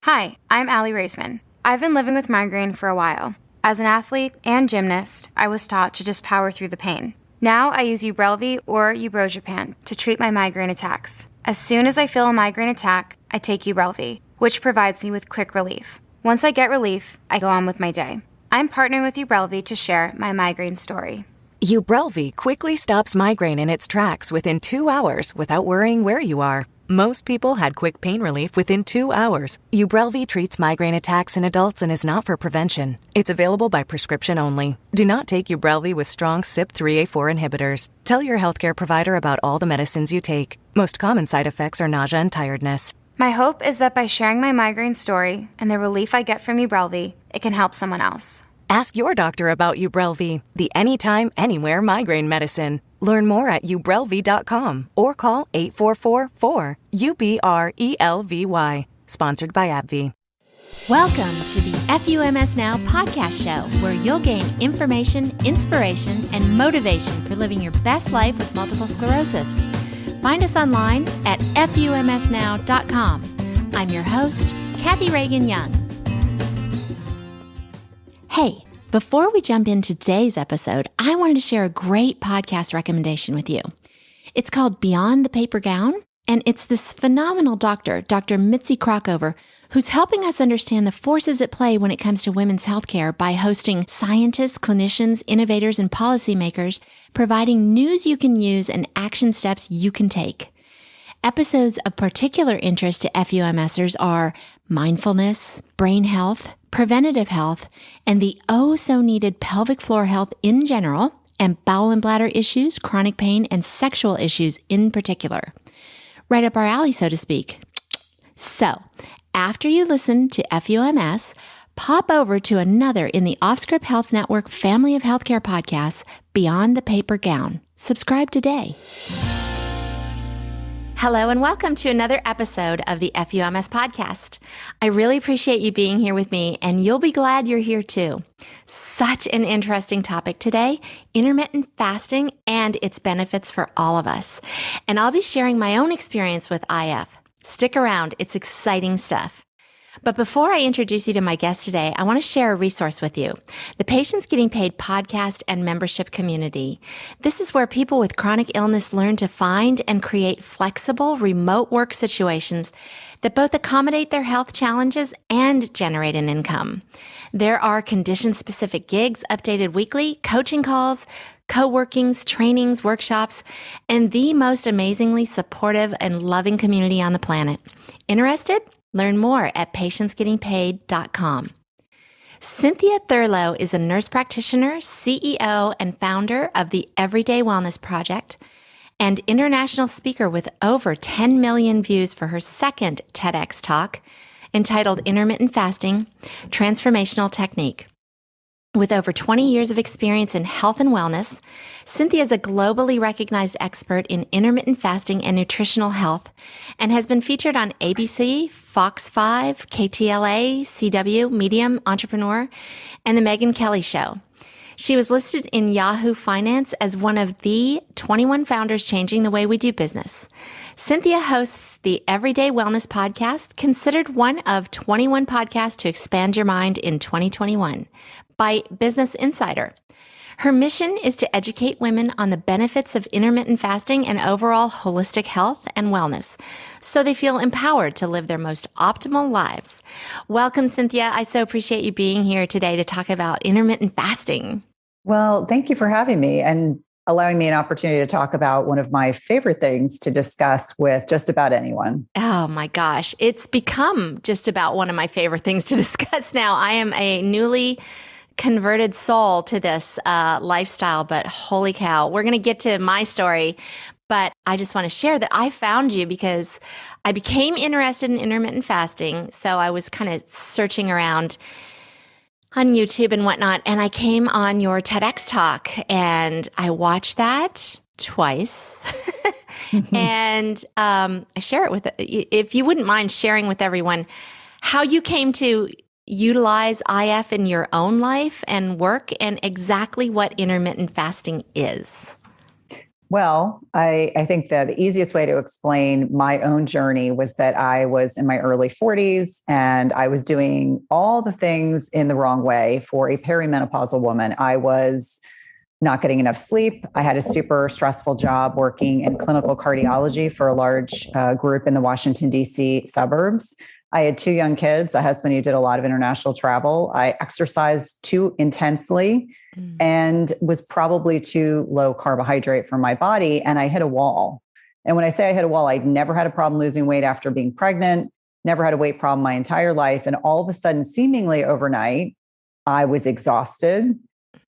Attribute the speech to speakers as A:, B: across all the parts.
A: Hi, I'm Allie Raisman. I've been living with migraine for a while. As an athlete and gymnast, I was taught to just power through the pain. Now I use Ubrelvy or Ubrogepant to treat my migraine attacks. As soon as I feel a migraine attack, I take Ubrelvy, which provides me with quick relief. Once I get relief, I go on with my day. I'm partnering with Ubrelvy to share my migraine story.
B: Ubrelvy quickly stops migraine in its tracks within 2 hours without worrying where you are. Most people had quick pain relief within 2 hours. Ubrelvy treats migraine attacks in adults and is not for prevention. It's available by prescription only. Do not take Ubrelvy with strong CYP3A4 inhibitors. Tell your healthcare provider about all the medicines you take. Most common side effects are nausea and tiredness.
A: My hope is that by sharing my migraine story and the relief I get from Ubrelvy, it can help someone else.
B: Ask your doctor about Ubrelvy, the anytime, anywhere migraine medicine. Learn more at ubrelvy.com or call 844-4-UBRELVY. Sponsored by AbbVie.
C: Welcome to the FUMS Now podcast show, where you'll gain information, inspiration, and motivation for living your best life with multiple sclerosis. Find us online at FUMSnow.com. I'm your host, Kathy Reagan Young. Hey, before we jump into today's episode, I wanted to share a great podcast recommendation with you. It's called Beyond the Paper Gown, and it's this phenomenal doctor, Dr. Mitzi Krockover, who's helping us understand the forces at play when it comes to women's healthcare by hosting scientists, clinicians, innovators, and policymakers, providing news you can use and action steps you can take. Episodes of particular interest to FUMSers are mindfulness, brain health, preventative health, and the oh-so-needed pelvic floor health in general, and bowel and bladder issues, chronic pain, and sexual issues in particular. Right up our alley, so to speak. So, after you listen to FUMS, pop over to another in the Offscript Health Network family of healthcare podcasts, Beyond the Paper Gown. Subscribe today. Hello and welcome to another episode of the FUMS podcast. I really appreciate you being here with me, and you'll be glad you're here too. Such an interesting topic today, intermittent fasting and its benefits for all of us. And I'll be sharing my own experience with IF. Stick around, it's exciting stuff. But before I introduce you to my guest today, I want to share a resource with you, the Patients Getting Paid podcast and membership community. This is where people with chronic illness learn to find and create flexible remote work situations that both accommodate their health challenges and generate an income. There are condition-specific gigs updated weekly, coaching calls, co-workings, trainings, workshops, and the most amazingly supportive and loving community on the planet. Interested? Learn more at patientsgettingpaid.com. Cynthia Thurlow is a nurse practitioner, CEO, and founder of the Everyday Wellness Project, and international speaker with over 10 million views for her second TEDx talk entitled Intermittent Fasting, Transformational Technique. With over 20 years of experience in health and wellness, Cynthia is a globally recognized expert in intermittent fasting and nutritional health and has been featured on ABC, Fox 5, KTLA, CW, Medium, Entrepreneur, and The Megyn Kelly Show. She was listed in Yahoo Finance as one of the 21 founders changing the way we do business. Cynthia hosts the Everyday Wellness Podcast, considered one of 21 podcasts to expand your mind in 2021 by Business Insider. Her mission is to educate women on the benefits of intermittent fasting and overall holistic health and wellness, so they feel empowered to live their most optimal lives. Welcome, Cynthia. I so appreciate you being here today to talk about intermittent fasting.
D: Well, thank you for having me and allowing me an opportunity to talk about one of my favorite things to discuss with just about anyone.
C: Oh my gosh. It's become just about one of my favorite things to discuss now. I am a newly converted soul to this lifestyle, but holy cow, we're going to get to my story. But I just want to share that I found you because I became interested in intermittent fasting. So I was kind of searching around on YouTube and whatnot, and I came on your TEDx talk, and I watched that twice. And I share it with, if you wouldn't mind sharing with everyone how you came to utilize IF in your own life and work, and exactly what intermittent fasting is.
D: Well, I think that the easiest way to explain my own journey was that I was in my early 40s and I was doing all the things in the wrong way for a perimenopausal woman. I was not getting enough sleep. I had a super stressful job working in clinical cardiology for a large group in the Washington, D.C. suburbs. I had 2 young kids, a husband who did a lot of international travel. I exercised too intensely and was probably too low carbohydrate for my body. And I hit a wall. And when I say I hit a wall, I'd never had a problem losing weight after being pregnant, never had a weight problem my entire life. And all of a sudden, seemingly overnight, I was exhausted.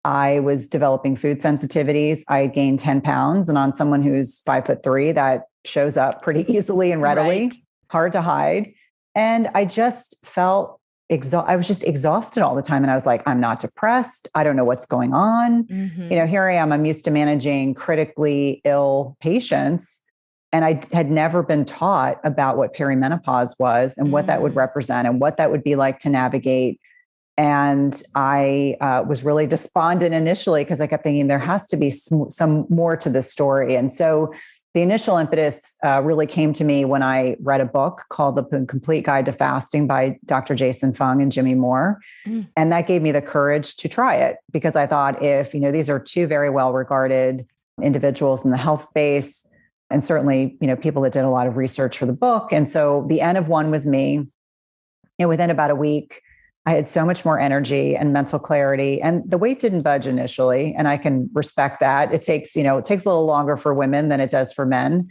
D: I was developing food sensitivities. I had gained 10 pounds. And on someone who's 5'3", that shows up pretty easily and readily, right. Hard to hide. And I just felt I was just exhausted all the time. And I was like, I'm not depressed. I don't know what's going on. Here I am. I'm used to managing critically ill patients. And I had never been taught about what perimenopause was and what that would represent and what that would be like to navigate. And I was really despondent initially because I kept thinking there has to be some more to this story. And so the initial impetus really came to me when I read a book called The Complete Guide to Fasting by Dr. Jason Fung and Jimmy Moore. And that gave me the courage to try it because I thought if, these are 2 very well-regarded individuals in the health space and certainly, people that did a lot of research for the book. And so the N of one was me. Within about a week, I had so much more energy and mental clarity, and the weight didn't budge initially. And I can respect that. It takes a little longer for women than it does for men.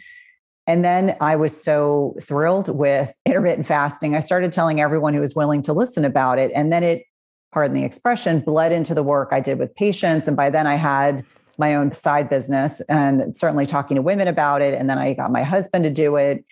D: And then I was so thrilled with intermittent fasting. I started telling everyone who was willing to listen about it. And then it, pardon the expression, bled into the work I did with patients. And by then I had my own side business and certainly talking to women about it. And then I got my husband to do it.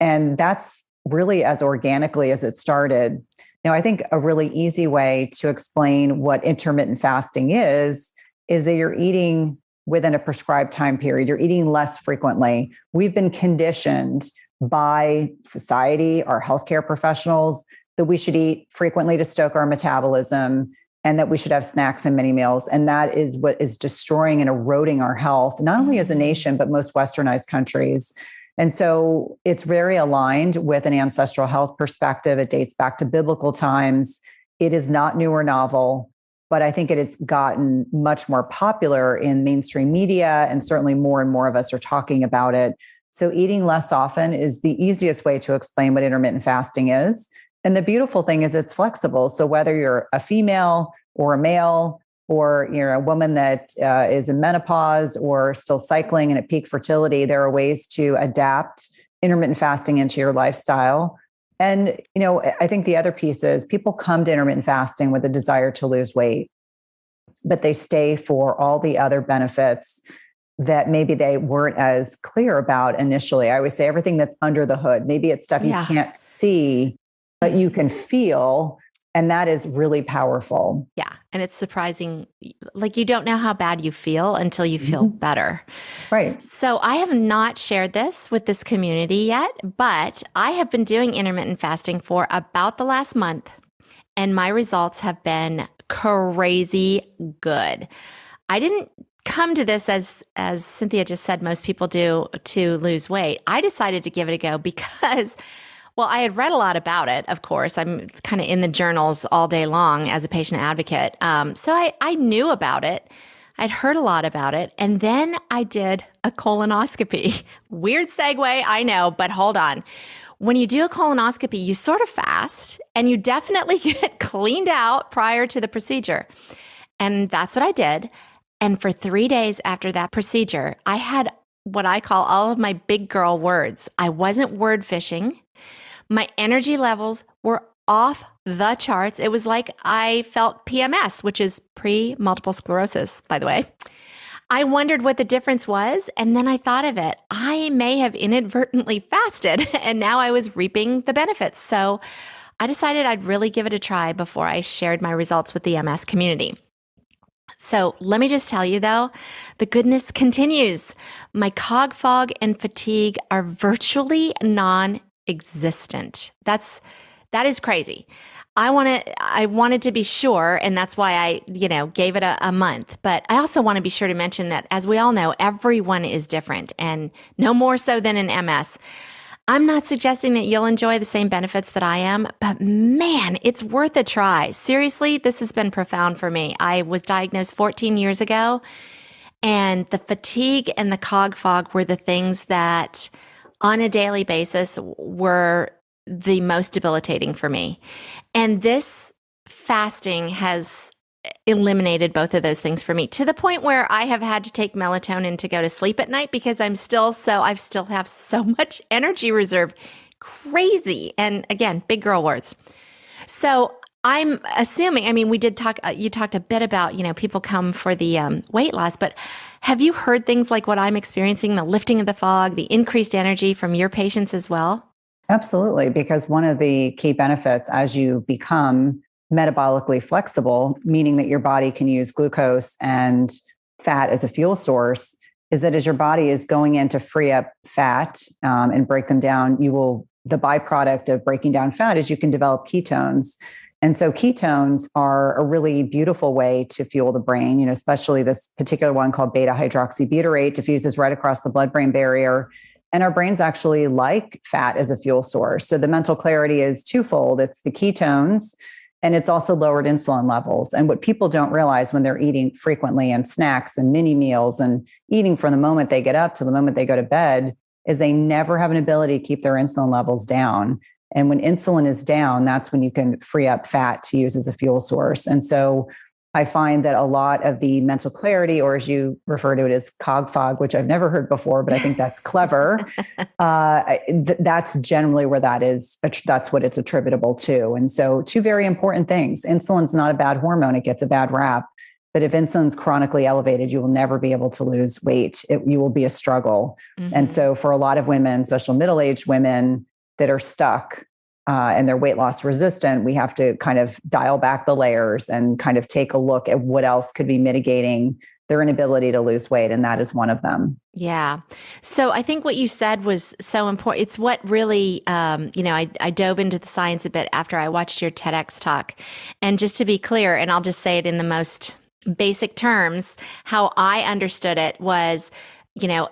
D: And that's really as organically as it started. Now, I think a really easy way to explain what intermittent fasting is that you're eating within a prescribed time period. You're eating less frequently. We've been conditioned by society, our healthcare professionals, that we should eat frequently to stoke our metabolism and that we should have snacks and mini meals. And that is what is destroying and eroding our health, not only as a nation, but most westernized countries. And so it's very aligned with an ancestral health perspective. It dates back to biblical times. It is not new or novel, but I think it has gotten much more popular in mainstream media, and certainly more and more of us are talking about it. So eating less often is the easiest way to explain what intermittent fasting is. And the beautiful thing is it's flexible. So whether you're a female or a male, or you're a woman that is in menopause or still cycling and at peak fertility, there are ways to adapt intermittent fasting into your lifestyle. And, I think the other piece is people come to intermittent fasting with a desire to lose weight, but they stay for all the other benefits that maybe they weren't as clear about initially. I always say everything that's under the hood. Maybe it's stuff you can't see, but you can feel. And that is really powerful.
C: Yeah. And it's surprising. Like you don't know how bad you feel until you feel better.
D: Right.
C: So I have not shared this with this community yet, but I have been doing intermittent fasting for about the last month, and my results have been crazy good. I didn't come to this as Cynthia just said, most people do to lose weight. I decided to give it a go because I had read a lot about it, of course. I'm kind of in the journals all day long as a patient advocate. So I knew about it. I'd heard a lot about it. And then I did a colonoscopy. Weird segue, I know, but hold on. When you do a colonoscopy, you sort of fast and you definitely get cleaned out prior to the procedure. And that's what I did. And for 3 days after that procedure, I had what I call all of my big girl words. I wasn't word fishing. My energy levels were off the charts. It was like I felt PMS, which is pre-multiple sclerosis, by the way. I wondered what the difference was, and then I thought of it. I may have inadvertently fasted, and now I was reaping the benefits. So I decided I'd really give it a try before I shared my results with the MS community. So let me just tell you, though, the goodness continues. My cog fog and fatigue are virtually non-existent. That is crazy. I wanted to be sure, and that's why I, gave it a month. But I also want to be sure to mention that, as we all know, everyone is different, and no more so than in MS. I'm not suggesting that you'll enjoy the same benefits that I am, but man, it's worth a try. Seriously, this has been profound for me. I was diagnosed 14 years ago, and the fatigue and the cog fog were the things that on a daily basis were the most debilitating for me. And this fasting has eliminated both of those things for me, to the point where I have had to take melatonin to go to sleep at night because I still have so much energy reserve. Crazy. And again, big girl words. So I'm assuming, we did talk, you talked a bit about, people come for the weight loss, but have you heard things like what I'm experiencing, the lifting of the fog, the increased energy from your patients as well?
D: Absolutely, because one of the key benefits as you become metabolically flexible, meaning that your body can use glucose and fat as a fuel source, is that as your body is going in to free up fat and break them down, the byproduct of breaking down fat is you can develop ketones. And so ketones are a really beautiful way to fuel the brain, especially this particular one called beta hydroxybutyrate diffuses right across the blood-brain barrier. And our brains actually like fat as a fuel source. So the mental clarity is twofold. It's the ketones, and it's also lowered insulin levels. And what people don't realize when they're eating frequently and snacks and mini meals and eating from the moment they get up to the moment they go to bed is they never have an ability to keep their insulin levels down. And when insulin is down, that's when you can free up fat to use as a fuel source. And so I find that a lot of the mental clarity, or as you refer to it as cog fog, which I've never heard before, but I think that's clever. That's generally where that's what it's attributable to. And so two very important things. Insulin's not a bad hormone. It gets a bad rap. But if insulin's chronically elevated, you will never be able to lose weight. You will be a struggle. Mm-hmm. And so for a lot of women, especially middle-aged women that are stuck, and they're weight loss resistant, we have to kind of dial back the layers and kind of take a look at what else could be mitigating their inability to lose weight. And that is one of them.
C: Yeah. So I think what you said was so important. It's what really, I dove into the science a bit after I watched your TEDx talk. And just to be clear, and I'll just say it in the most basic terms, how I understood it was,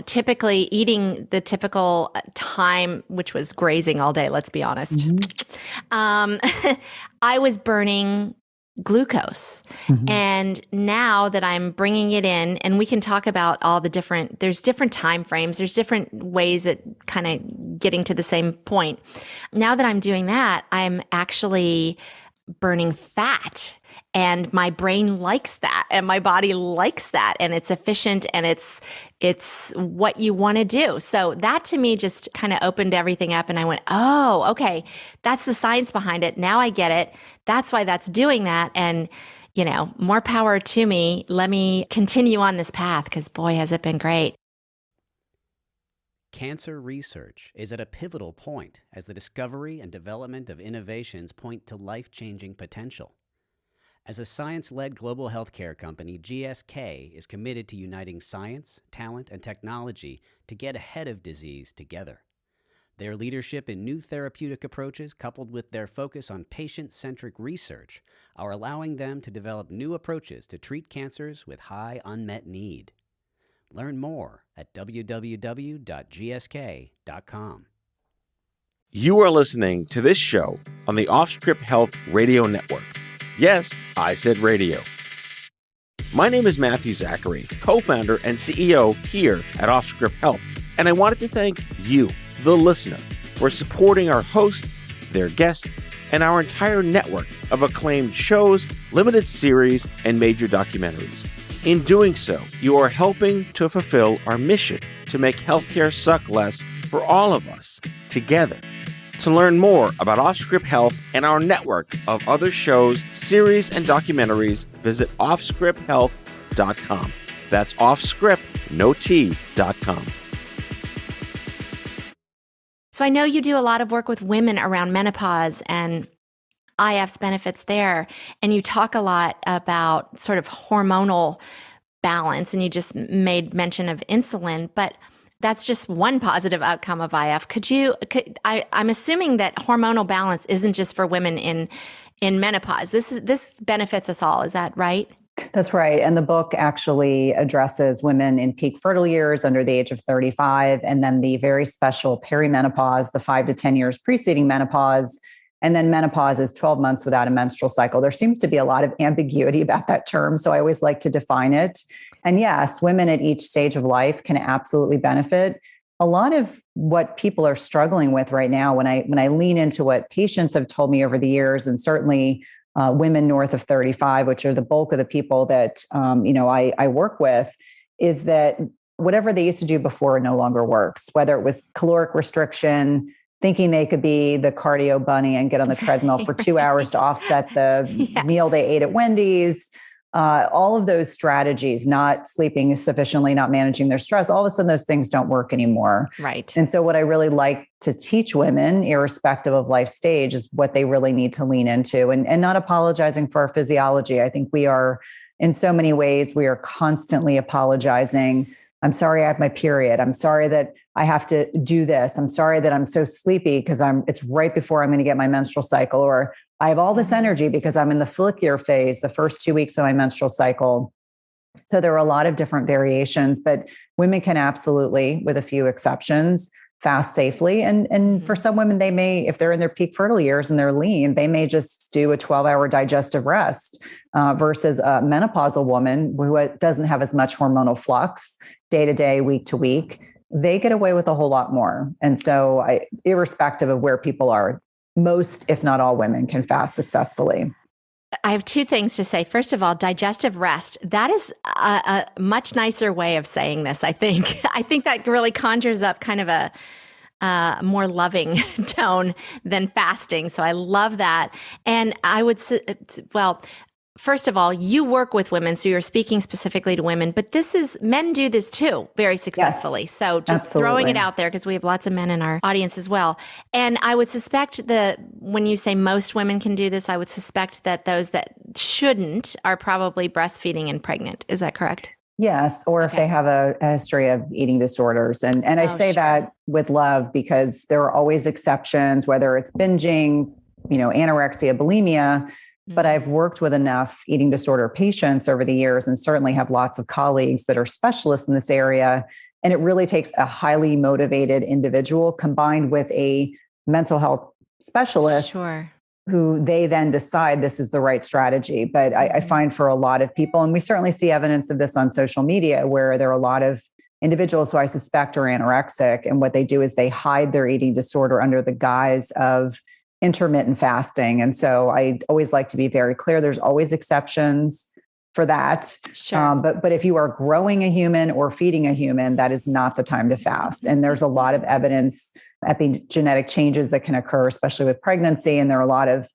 C: typically eating the typical time, which was grazing all day, let's be honest. Mm-hmm. I was burning glucose. Mm-hmm. And now that I'm bringing it in, and we can talk about all there's different time frames, there's different ways at kind of getting to the same point. Now that I'm doing that, I'm actually burning fat. And my brain likes that, and my body likes that, and it's efficient, and it's what you want to do. So that to me just kind of opened everything up, and I went, oh, okay, that's the science behind it. Now I get it. That's why that's doing that. And, more power to me. Let me continue on this path because boy, has it been great.
E: Cancer research is at a pivotal point as the discovery and development of innovations point to life-changing potential. As a science-led global healthcare company, GSK is committed to uniting science, talent, and technology to get ahead of disease together. Their leadership in new therapeutic approaches, coupled with their focus on patient-centric research, are allowing them to develop new approaches to treat cancers with high unmet need. Learn more at www.gsk.com.
F: You are listening to this show on the Off-Script Health Radio Network. Yes, I said radio. My name is Matthew Zachary, co-founder and CEO here at Off-Script Health, and I wanted to thank you, the listener, for supporting our hosts, their guests, and our entire network of acclaimed shows, limited series, and major documentaries. In doing so, you are helping to fulfill our mission to make healthcare suck less for all of us together. To learn more about Off-Script Health and our network of other shows, series, and documentaries, visit offscripthealth.com. That's offscript.com.
C: So I know you do a lot of work with women around menopause and IF's benefits there. And you talk a lot about sort of hormonal balance, and you just made mention of insulin, but that's just one positive outcome of IF. I'm assuming that hormonal balance isn't just for women in in menopause. This benefits us all. Is that right?
D: That's right. And the book actually addresses women in peak fertile years under the age of 35, and then the very special perimenopause, the 5 to 10 years preceding menopause. And then menopause is 12 months without a menstrual cycle. There seems to be a lot of ambiguity about that term, so I always like to define it. And yes, women at each stage of life can absolutely benefit. A lot of what people are struggling with right now, when I lean into what patients have told me over the years, and certainly women north of 35, which are the bulk of the people that I work with, is that whatever they used to do before no longer works. Whether it was caloric restriction, thinking they could be the cardio bunny and get on the treadmill for 2 hours to offset the meal they ate at Wendy's. All of those strategies, not sleeping sufficiently, not managing their stress, all of a sudden those things don't work anymore.
C: Right.
D: And so what I really like to teach women, irrespective of life stage, is what they really need to lean into, and not apologizing for our physiology. I think we are, in so many ways, we are constantly apologizing. I'm sorry I have my period. I'm sorry that I have to do this. I'm sorry that I'm so sleepy because it's right before I'm going to get my menstrual cycle, or I have all this energy because I'm in the follicular phase, the first 2 weeks of my menstrual cycle. So there are a lot of different variations, but women can absolutely, with a few exceptions, fast safely. And for some women, they may, if they're in their peak fertile years and they're lean, they may just do a 12-hour digestive rest versus a menopausal woman who doesn't have as much hormonal flux day to day, week to week. They get away with a whole lot more. And so irrespective of where people are, most, if not all women can fast successfully.
C: I have two things to say. First of all, digestive rest. That is a much nicer way of saying this, I think. I think that really conjures up kind of a more loving tone than fasting. So I love that. And I would say, well, first of all, you work with women, so you're speaking specifically to women, but men do this too very successfully. Yes, so just absolutely. Throwing it out there, because we have lots of men in our audience as well. And I would suspect that when you say most women can do this, I would suspect that those that shouldn't are probably breastfeeding and pregnant. Is that correct?
D: Yes. Or if they have a history of eating disorders. And I say that with love, because there are always exceptions, whether it's binging, anorexia, bulimia. But I've worked with enough eating disorder patients over the years, and certainly have lots of colleagues that are specialists in this area. And it really takes a highly motivated individual combined with a mental health specialist who they then decide this is the right strategy. But I find for a lot of people, and we certainly see evidence of this on social media, where there are a lot of individuals who I suspect are anorexic. And what they do is they hide their eating disorder under the guise of intermittent fasting. And so I always like to be very clear. There's always exceptions for that.
C: Sure.
D: But if you are growing a human or feeding a human, that is not the time to fast. And there's a lot of evidence, epigenetic changes that can occur, especially with pregnancy. And there are a lot of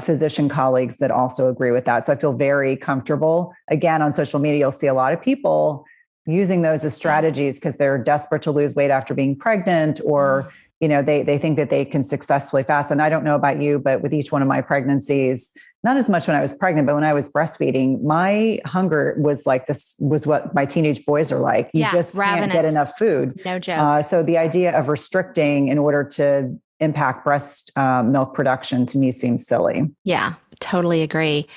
D: physician colleagues that also agree with that. So I feel very comfortable. Again, on social media, you'll see a lot of people using those as strategies because they're desperate to lose weight after being pregnant, or they think that they can successfully fast. And I don't know about you, but with each one of my pregnancies, not as much when I was pregnant, but when I was breastfeeding, my hunger was like, this was what my teenage boys are like. You just can't get enough food.
C: No joke.
D: So the idea of restricting in order to impact breast milk production to me seems silly.
C: Yeah, totally agree.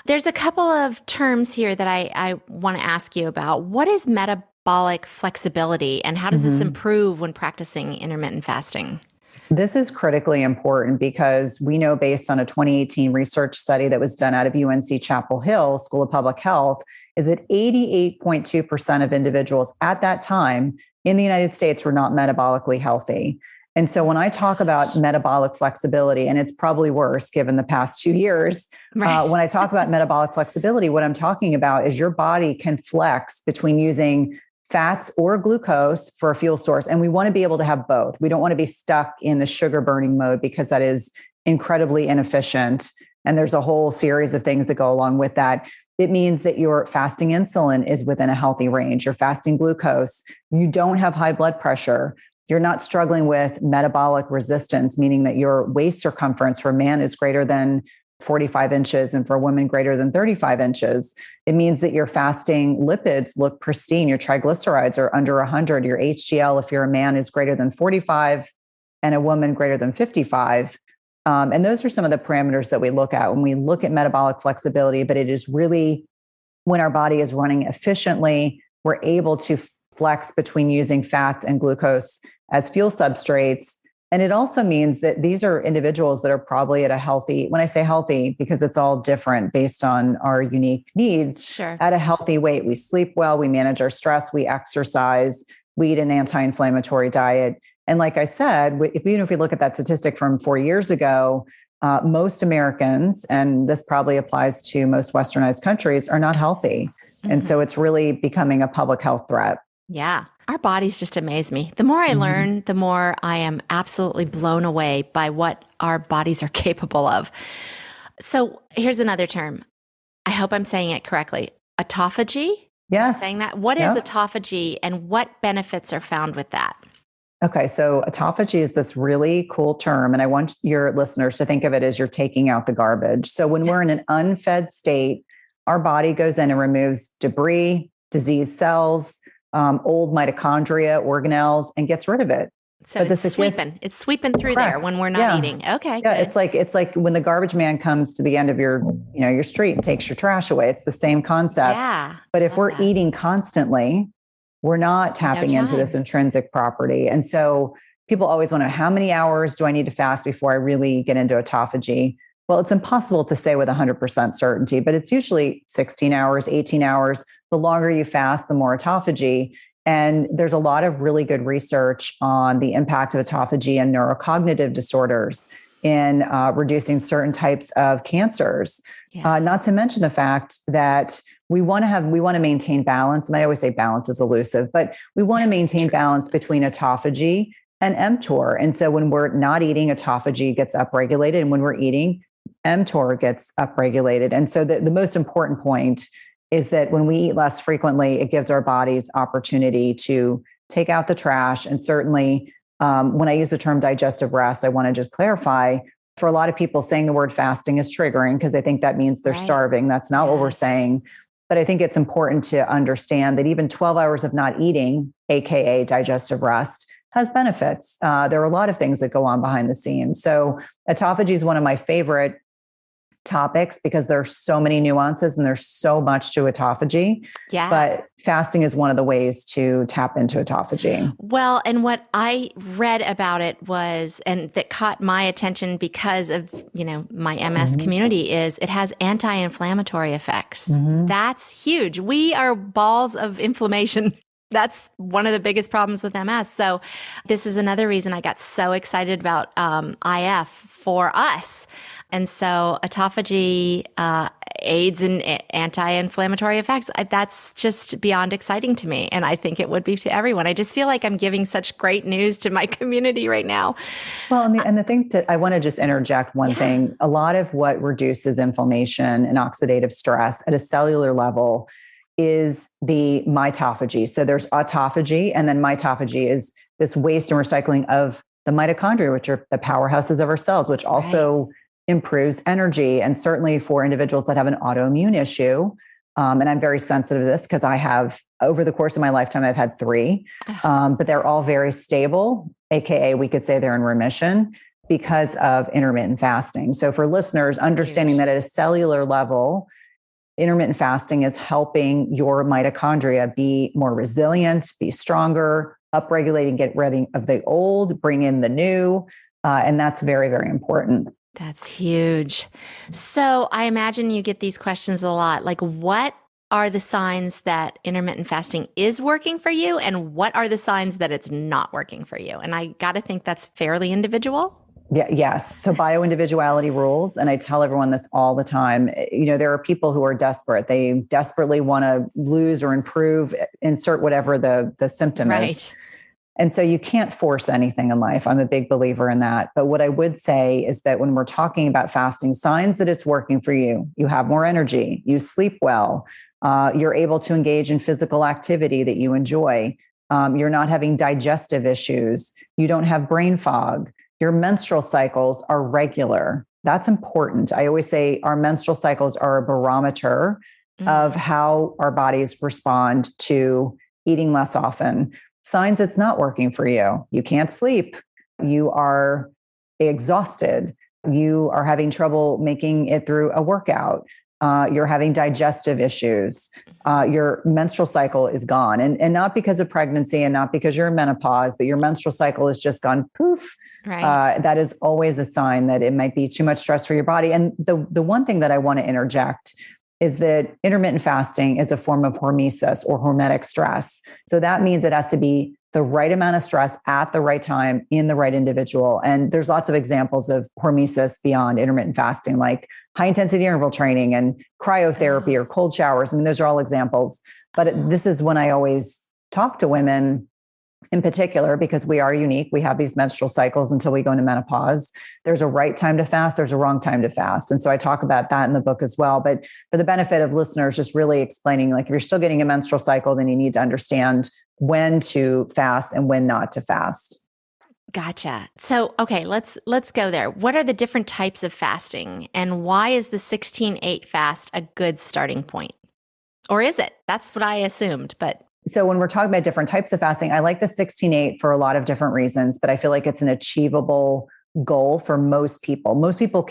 C: There's a couple of terms here that I want to ask you about. What is metabolic flexibility, and how does this improve when practicing intermittent fasting?
D: This is critically important because we know, based on a 2018 research study that was done out of UNC Chapel Hill School of Public Health, is that 88.2% of individuals at that time in the United States were not metabolically healthy. And so when I talk about metabolic flexibility, and it's probably worse given the past 2 years, when I talk about metabolic flexibility, what I'm talking about is your body can flex between using fats or glucose for a fuel source. And we want to be able to have both. We don't want to be stuck in the sugar burning mode, because that is incredibly inefficient. And there's a whole series of things that go along with that. It means that your fasting insulin is within a healthy range. Your fasting glucose, you don't have high blood pressure. You're not struggling with metabolic resistance, meaning that your waist circumference for a man is greater than 45 inches and for women greater than 35 inches. It means that your fasting lipids look pristine. Your triglycerides are under 100. Your HDL, if you're a man, is greater than 45 and a woman greater than 55. And those are some of the parameters that we look at when we look at metabolic flexibility, but it is really when our body is running efficiently, we're able to flex between using fats and glucose as fuel substrates. And it also means that these are individuals that are probably at a healthy, when I say healthy, because it's all different based on our unique needs,
C: Sure.
D: at a healthy weight. We sleep well, we manage our stress, we exercise, we eat an anti-inflammatory diet. And like I said, even if we look at that statistic from 4 years ago, most Americans, and this probably applies to most westernized countries, are not healthy. Mm-hmm. And so it's really becoming a public health threat.
C: Yeah. Our bodies just amaze me. The more I learn, the more I am absolutely blown away by what our bodies are capable of. So here's another term. I hope I'm saying it correctly. Autophagy?
D: Yes.
C: Saying that. What is autophagy and what benefits are found with that?
D: Okay, so autophagy is this really cool term, and I want your listeners to think of it as you're taking out the garbage. So when we're in an unfed state, our body goes in and removes debris, diseased cells, old mitochondria, organelles, and gets rid of it.
C: So it's sweeping through there when we're not eating. Okay.
D: Yeah,
C: good.
D: it's like when the garbage man comes to the end of your street and takes your trash away. It's the same concept.
C: Yeah.
D: But if we're eating constantly, we're not tapping into this intrinsic property. And so people always want to know, how many hours do I need to fast before I really get into autophagy? Well, it's impossible to say with 100% certainty, but it's usually 16 hours, 18 hours. The longer you fast, the more autophagy. And there's a lot of really good research on the impact of autophagy and neurocognitive disorders in reducing certain types of cancers. Yeah. Not to mention the fact that we want to maintain balance. And I always say balance is elusive, but we want to maintain balance between autophagy and mTOR. And so when we're not eating, autophagy gets upregulated. And when we're eating, mTOR gets upregulated. And so the most important point is that when we eat less frequently, it gives our bodies opportunity to take out the trash. And certainly when I use the term digestive rest, I want to just clarify, for a lot of people, saying the word fasting is triggering because they think that means they're starving. That's not what we're saying. But I think it's important to understand that even 12 hours of not eating, AKA digestive rest, has benefits. There are a lot of things that go on behind the scenes. So autophagy is one of my favorite topics because there's so many nuances and there's so much to autophagy. Yeah. But fasting is one of the ways to tap into autophagy.
C: Well, and what I read about it was, and that caught my attention because of, my MS community, is it has anti-inflammatory effects. That's huge. We are balls of inflammation. That's one of the biggest problems with MS. So this is another reason I got so excited about IF for us. And so autophagy aids in anti-inflammatory effects. That's just beyond exciting to me. And I think it would be to everyone. I just feel like I'm giving such great news to my community right now.
D: Well, and the thing I want to just interject one thing. A lot of what reduces inflammation and oxidative stress at a cellular level is the mitophagy. So there's autophagy, and then mitophagy is this waste and recycling of the mitochondria, which are the powerhouses of our cells, which also improves energy. And certainly for individuals that have an autoimmune issue, and I'm very sensitive to this because I have, over the course of my lifetime, I've had 3, but they're all very stable, AKA we could say they're in remission because of intermittent fasting. So for listeners, understanding that at a cellular level, intermittent fasting is helping your mitochondria be more resilient, be stronger, upregulating, get rid of the old, bring in the new. And that's very, very important.
C: That's huge. So I imagine you get these questions a lot. Like, what are the signs that intermittent fasting is working for you? And what are the signs that it's not working for you? And I got to think that's fairly individual.
D: Yeah. Yes. So bioindividuality rules. And I tell everyone this all the time. There are people who are desperate. They desperately want to lose or improve, insert whatever the symptom is. And so you can't force anything in life. I'm a big believer in that. But what I would say is that when we're talking about fasting, signs that it's working for you, you have more energy, you sleep well, you're able to engage in physical activity that you enjoy, you're not having digestive issues, you don't have brain fog, your menstrual cycles are regular. That's important. I always say our menstrual cycles are a barometer of how our bodies respond to eating less often. Signs it's not working for you. You can't sleep. You are exhausted. you are having trouble making it through a workout, you're having digestive issues, your menstrual cycle is gone. And not because of pregnancy and not because you're in menopause, but your menstrual cycle has just gone poof.
C: Right.
D: That is always a sign that it might be too much stress for your body. And the one thing that I want to interject is that intermittent fasting is a form of hormesis or hormetic stress. So that means it has to be the right amount of stress at the right time in the right individual. And there's lots of examples of hormesis beyond intermittent fasting, like high intensity interval training and cryotherapy or cold showers. I mean, those are all examples. But this is when I always talk to women in particular, because we are unique. We have these menstrual cycles until we go into menopause. There's a right time to fast. There's a wrong time to fast. And so I talk about that in the book as well. But for the benefit of listeners, just really explaining, like, if you're still getting a menstrual cycle, then you need to understand when to fast and when not to fast.
C: Gotcha. So, okay, let's go there. What are the different types of fasting, and why is the 16-8 fast a good starting point? Or is it? That's what I assumed, but
D: so when we're talking about different types of fasting, I like the 16-8 for a lot of different reasons, but I feel like it's an achievable goal for most people. Most people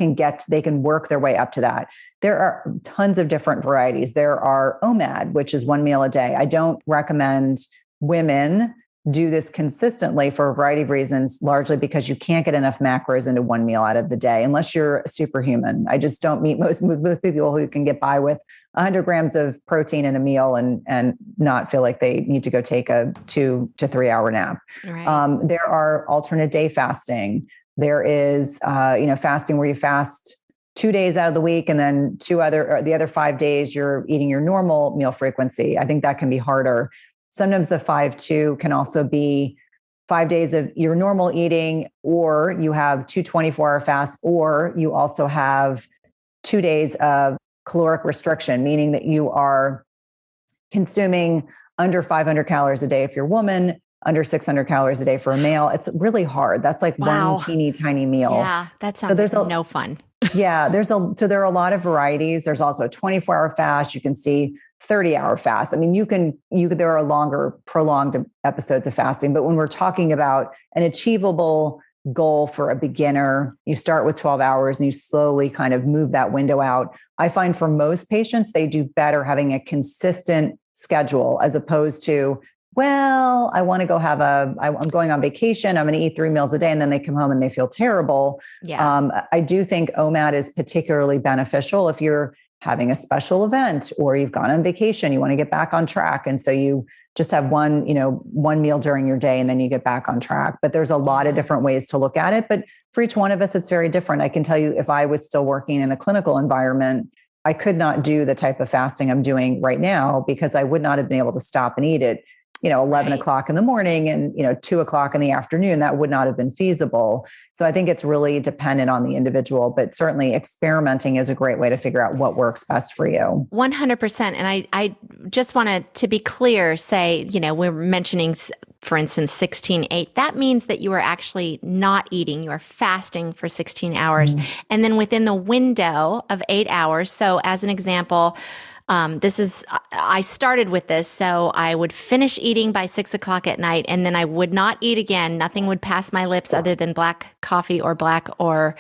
D: they can work their way up to that. There are tons of different varieties. There are OMAD, which is 1 meal a day. I don't recommend women do this consistently for a variety of reasons, largely because you can't get enough macros into 1 meal out of the day, unless you're a superhuman. I just don't meet most people who can get by with 100 grams of protein in a meal and not feel like they need to go take a 2 to 3 hour nap.
C: Right.
D: There are alternate day fasting. There is, fasting where you fast 2 days out of the week, and then the other 5 days you're eating your normal meal frequency. I think that can be harder. Sometimes the 5-2 can also be 5 days of your normal eating, or you have 2 24-hour fasts, or you also have 2 days of caloric restriction, meaning that you are consuming under 500 calories a day if you're a woman, under 600 calories a day for a male. It's really hard. That's like one teeny tiny meal.
C: Yeah, that sounds like no fun.
D: Yeah, so there are a lot of varieties. There's also a 24-hour fast. You can see 30-hour fast. I mean, there are longer, prolonged episodes of fasting, but when we're talking about an achievable goal for a beginner, you start with 12 hours and you slowly kind of move that window out. I find for most patients, they do better having a consistent schedule as opposed to, well, I want to go I'm going on vacation. I'm going to eat 3 meals a day. And then they come home and they feel terrible.
C: Yeah.
D: I do think OMAD is particularly beneficial if you're having a special event or you've gone on vacation, you want to get back on track. And so you just have one meal during your day and then you get back on track. But there's a lot of different ways to look at it. But for each one of us, it's very different. I can tell you, if I was still working in a clinical environment, I could not do the type of fasting I'm doing right now because I would not have been able to stop and eat it, 11 o'clock in the morning and, 2 o'clock in the afternoon. That would not have been feasible. So I think it's really dependent on the individual, but certainly experimenting is a great way to figure out what works best for you.
C: 100%. And I just wanted to be clear, say, we're mentioning, for instance, 16-8. That means that you are actually not eating. You are fasting for 16 hours. Mm-hmm. And then within the window of 8 hours. So as an example, I started with this. So I would finish eating by 6 o'clock at night, and then I would not eat again. Nothing would pass my lips other than black coffee or black or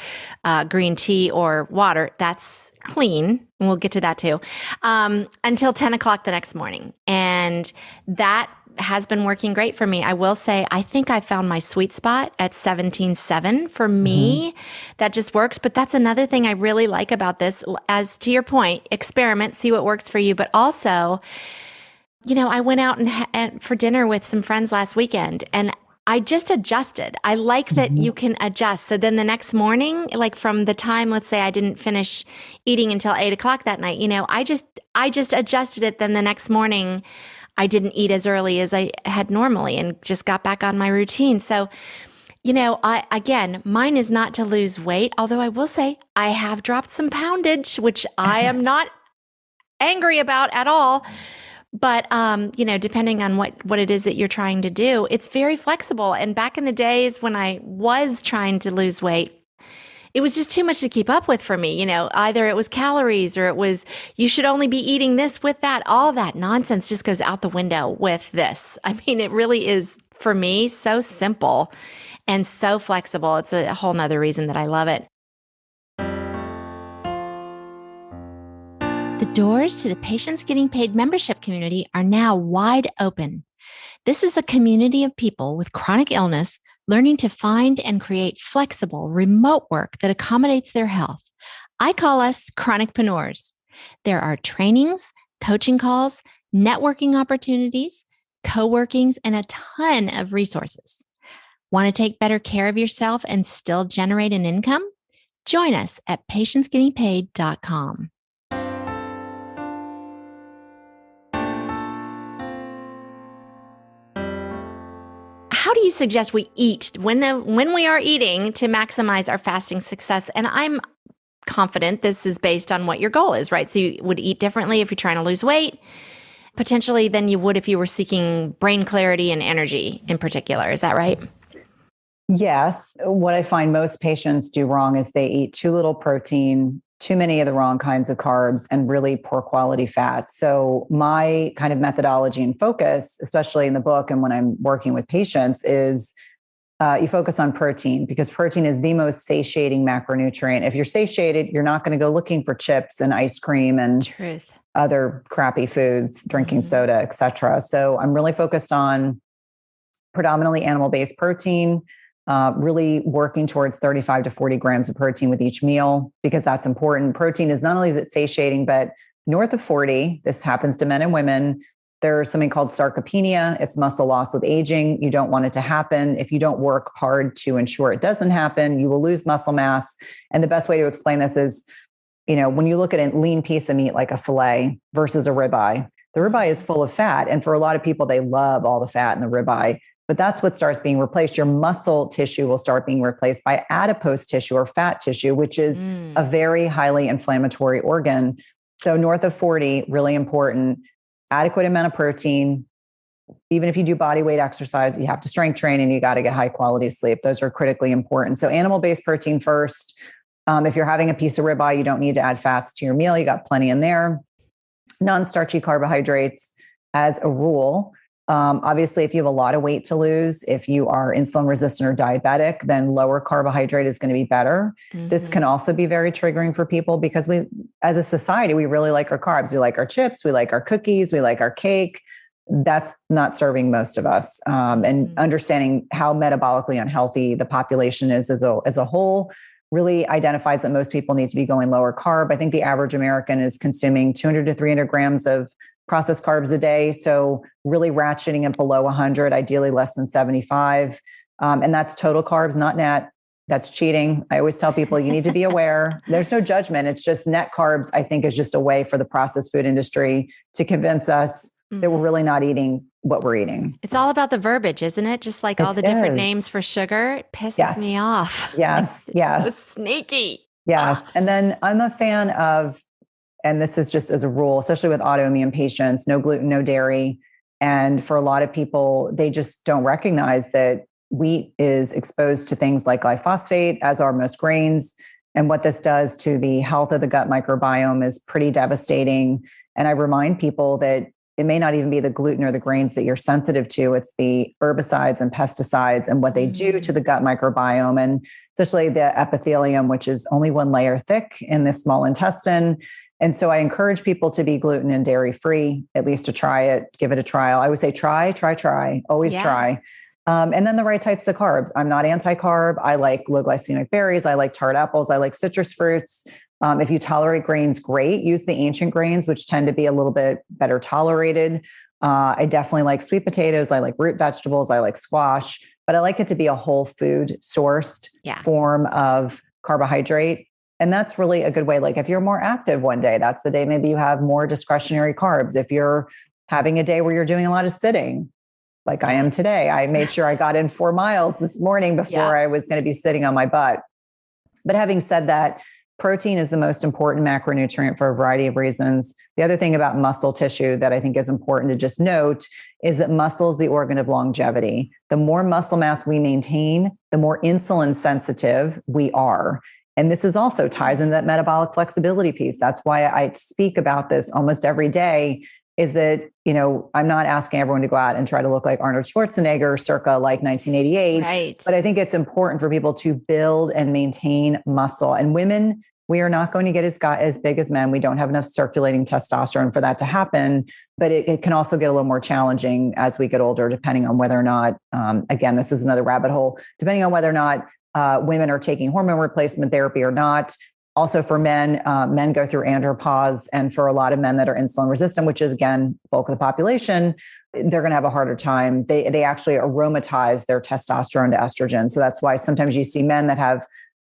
C: green tea or water. That's clean. And we'll get to that too. Until 10 o'clock the next morning. And that has been working great for me. I will say, I think I found my sweet spot at 17-7 for me. Mm-hmm. That just works. But that's another thing I really like about this. As to your point, experiment, see what works for you. But also, I went out and for dinner with some friends last weekend, and I just adjusted. I like that you can adjust. So then the next morning, like from the time, let's say I didn't finish eating until 8 o'clock that night, I just adjusted it. Then the next morning, I didn't eat as early as I had normally and just got back on my routine. So, mine is not to lose weight, although I will say I have dropped some poundage, which I am not angry about at all. But, depending on what it is that you're trying to do, it's very flexible. And back in the days when I was trying to lose weight, it was just too much to keep up with for me. Either it was calories or it was, you should only be eating this with that. All that nonsense just goes out the window with this. I mean, it really is, for me, so simple and so flexible. It's a whole nother reason that I love it. The doors to the Patients Getting Paid membership community are now wide open. This is a community of people with chronic illness learning to find and create flexible remote work that accommodates their health. I call us chronicpreneurs. There are trainings, coaching calls, networking opportunities, co-workings, and a ton of resources. Want to take better care of yourself and still generate an income? Join us at patientsgettingpaid.com. How do you suggest we eat when we are eating to maximize our fasting success? And I'm confident this is based on what your goal is, right? So you would eat differently if you're trying to lose weight, potentially than you would if you were seeking brain clarity and energy in particular. Is that right?
D: Yes. What I find most patients do wrong is they eat too little protein, too many of the wrong kinds of carbs, and really poor quality fat. So my kind of methodology and focus, especially in the book and when I'm working with patients, is you focus on protein, because protein is the most satiating macronutrient. If you're satiated, you're not going to go looking for chips and ice cream and other crappy foods, drinking soda, et cetera. So I'm really focused on predominantly animal-based protein, really working towards 35 to 40 grams of protein with each meal, because that's important. Protein is not only is it satiating, but north of 40, this happens to men and women, there's something called sarcopenia. It's muscle loss with aging. You don't want it to happen. If you don't work hard to ensure it doesn't happen, you will lose muscle mass. And the best way to explain this is, when you look at a lean piece of meat like a filet versus a ribeye, the ribeye is full of fat. And for a lot of people, they love all the fat in the ribeye. But that's what starts being replaced. Your muscle tissue will start being replaced by adipose tissue or fat tissue, which is a very highly inflammatory organ. So north of 40, really important. Adequate amount of protein. Even if you do body weight exercise, you have to strength train and you got to get high quality sleep. Those are critically important. So animal-based protein first. If you're having a piece of ribeye, you don't need to add fats to your meal. You got plenty in there. Non-starchy carbohydrates as a rule. Obviously, if you have a lot of weight to lose, if you are insulin resistant or diabetic, then lower carbohydrate is going to be better. This can also be very triggering for people because we, as a society, we really like our carbs. We like our chips, we like our cookies, we like our cake. That's not serving most of us. And understanding how metabolically unhealthy the population is as a whole really identifies that most people need to be going lower carb. I think the average American is consuming 200 to 300 grams of processed carbs a day. So really ratcheting it below 100, ideally less than 75. And that's total carbs, not net. That's cheating. I always tell people you need to be aware. There's no judgment. It's just net carbs, I think, is just a way for the processed food industry to convince us that we're really not eating what we're eating.
C: It's all about the verbiage, isn't it? Just like all the different names for sugar, it pisses me off.
D: Yes.
C: So sneaky.
D: Yes. And then I'm a fan of, and this is just as a rule, especially with autoimmune patients, no gluten, no dairy. And for a lot of people, they just don't recognize that wheat is exposed to things like glyphosate, as are most grains. And what this does to the health of the gut microbiome is pretty devastating. And I remind people that it may not even be the gluten or the grains that you're sensitive to. It's the herbicides and pesticides and what they do to the gut microbiome, and especially the epithelium, which is only one layer thick in the small intestine. And so I encourage people to be gluten and dairy free, at least to try it, give it a trial. I would say try, always try. And then the right types of carbs. I'm not anti-carb. I like low glycemic berries. I like tart apples. I like citrus fruits. If you tolerate grains, great. Use the ancient grains, which tend to be a little bit better tolerated. I definitely like sweet potatoes. I like root vegetables. I like squash, but I like it to be a whole food sourced form of carbohydrate. And that's really a good way. Like if you're more active one day, that's the day maybe you have more discretionary carbs. If you're having a day where you're doing a lot of sitting, like I am today, I made sure I got in 4 miles this morning before I was going to be sitting on my butt. But having said that, protein is the most important macronutrient for a variety of reasons. The other thing about muscle tissue that I think is important to just note is that muscle is the organ of longevity. The more muscle mass we maintain, the more insulin sensitive we are. And this is also ties into that metabolic flexibility piece. That's why I speak about this almost every day, is that, I'm not asking everyone to go out and try to look like Arnold Schwarzenegger circa like 1988.
C: Right.
D: But I think it's important for people to build and maintain muscle. And women we are not going to get as big as men. We don't have enough circulating testosterone for that to happen. But it can also get a little more challenging as we get older, depending on whether or not, again, this is another rabbit hole, depending on whether or not women are taking hormone replacement therapy or not. Also for men, men go through andropause. And for a lot of men that are insulin resistant, which is, again, bulk of the population, they're going to have a harder time. They actually aromatize their testosterone to estrogen. So that's why sometimes you see men that have,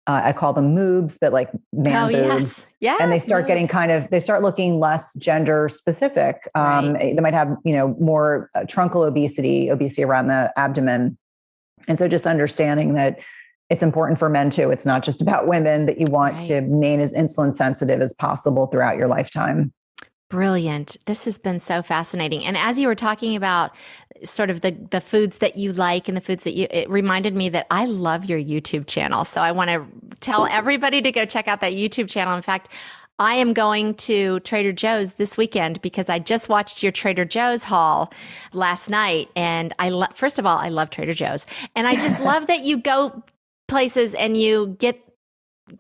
D: I call them moobs, but like man boobs.
C: Yes,
D: and they start getting they start looking less gender specific. They might have, more truncal obesity around the abdomen. And so just understanding that it's important for men too. It's not just about women, that you want to remain as insulin sensitive as possible throughout your lifetime.
C: Brilliant. This has been so fascinating. And as you were talking about sort of the foods that you like and the foods that it reminded me that I love your YouTube channel. So I want to tell everybody to go check out that YouTube channel. In fact, I am going to Trader Joe's this weekend because I just watched your Trader Joe's haul last night. And first of all, I love Trader Joe's. And I just love that you go places and you get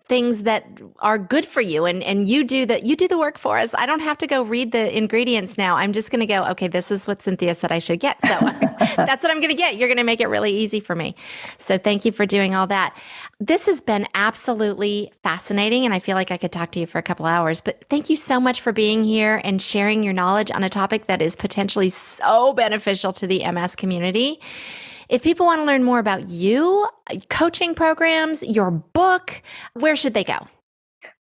C: things that are good for you and you do the work for us. I don't have to go read the ingredients now. I'm just going to go, okay, this is what Cynthia said I should get. So that's what I'm going to get. You're going to make it really easy for me. So thank you for doing all that. This has been absolutely fascinating. And I feel like I could talk to you for a couple hours, but thank you so much for being here and sharing your knowledge on a topic that is potentially so beneficial to the MS community. If people want to learn more about you, coaching programs, your book, where should they go?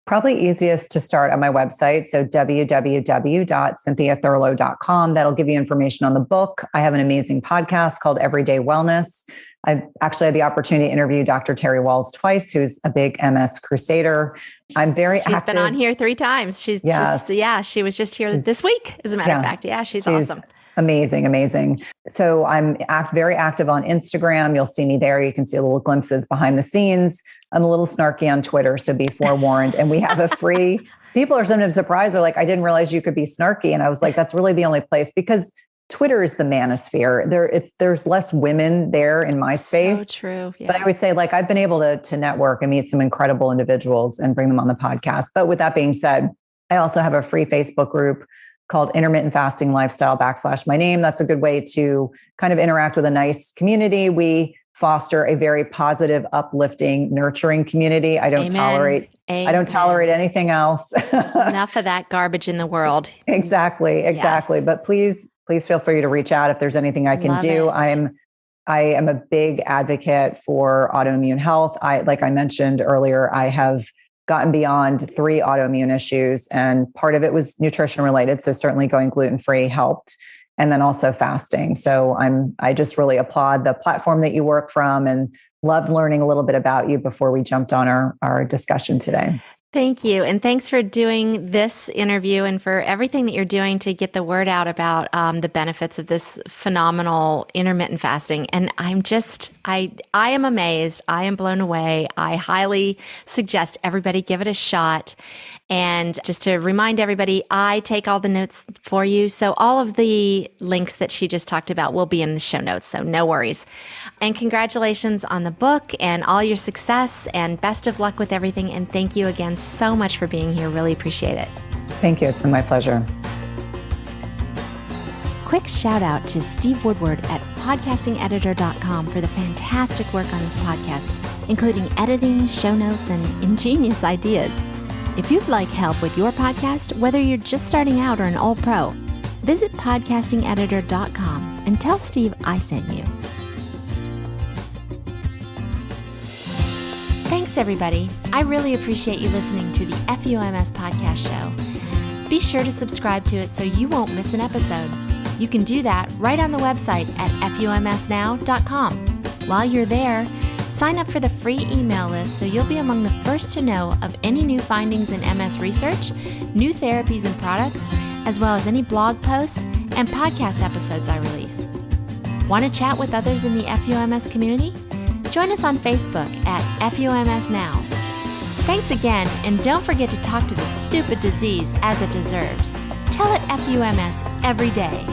D: Probably easiest to start on my website. So www.cynthiathurlow.com. That'll give you information on the book. I have an amazing podcast called Everyday Wellness. I've actually had the opportunity to interview Dr. Terry Walls twice, who's a big MS crusader. I'm very active.
C: She's been on here 3 times. She was just here this week, as a matter of fact. Yeah, she's awesome.
D: Amazing. So I'm very active on Instagram. You'll see me there. You can see little glimpses behind the scenes. I'm a little snarky on Twitter, so be forewarned. And we have a free, people are sometimes surprised. They're like, I didn't realize you could be snarky. And I was like, that's really the only place, because Twitter is the manosphere. There's less women there in my space.
C: So true. Yeah.
D: But I would say, like, I've been able to network and meet some incredible individuals and bring them on the podcast. But with that being said, I also have a free Facebook group called Intermittent Fasting Lifestyle / my name. That's a good way to kind of interact with a nice community. We foster a very positive, uplifting, nurturing community. I don't tolerate anything else.
C: There's enough of that garbage in the world.
D: Exactly. Yes. But please feel free to reach out if there's anything I can do. I am a big advocate for autoimmune health. Like I mentioned earlier, I have gotten beyond 3 autoimmune issues, and part of it was nutrition related. So certainly going gluten-free helped, and then also fasting. So I just really applaud the platform that you work from and loved learning a little bit about you before we jumped on our discussion today.
C: Thank you. And thanks for doing this interview and for everything that you're doing to get the word out about the benefits of this phenomenal intermittent fasting. And I am amazed. I am blown away. I highly suggest everybody give it a shot. And just to remind everybody, I take all the notes for you. So all of the links that she just talked about will be in the show notes. So no worries. And congratulations on the book and all your success, and best of luck with everything. And thank you again so much for being here. Really appreciate it.
D: Thank you. It's been my pleasure.
C: Quick shout out to Steve Woodward at podcastingeditor.com for the fantastic work on this podcast, including editing, show notes, and ingenious ideas. If you'd like help with your podcast, whether you're just starting out or an old pro, visit podcastingeditor.com and tell Steve I sent you. Thanks, everybody. I really appreciate you listening to the FUMS podcast show. Be sure to subscribe to it so you won't miss an episode. You can do that right on the website at FUMSnow.com. While you're there, sign up for the free email list so you'll be among the first to know of any new findings in MS research, new therapies and products, as well as any blog posts and podcast episodes I release. Want to chat with others in the FUMS community? Join us on Facebook at FUMS Now. Thanks again, and don't forget to talk to the stupid disease as it deserves. Tell it FUMS every day.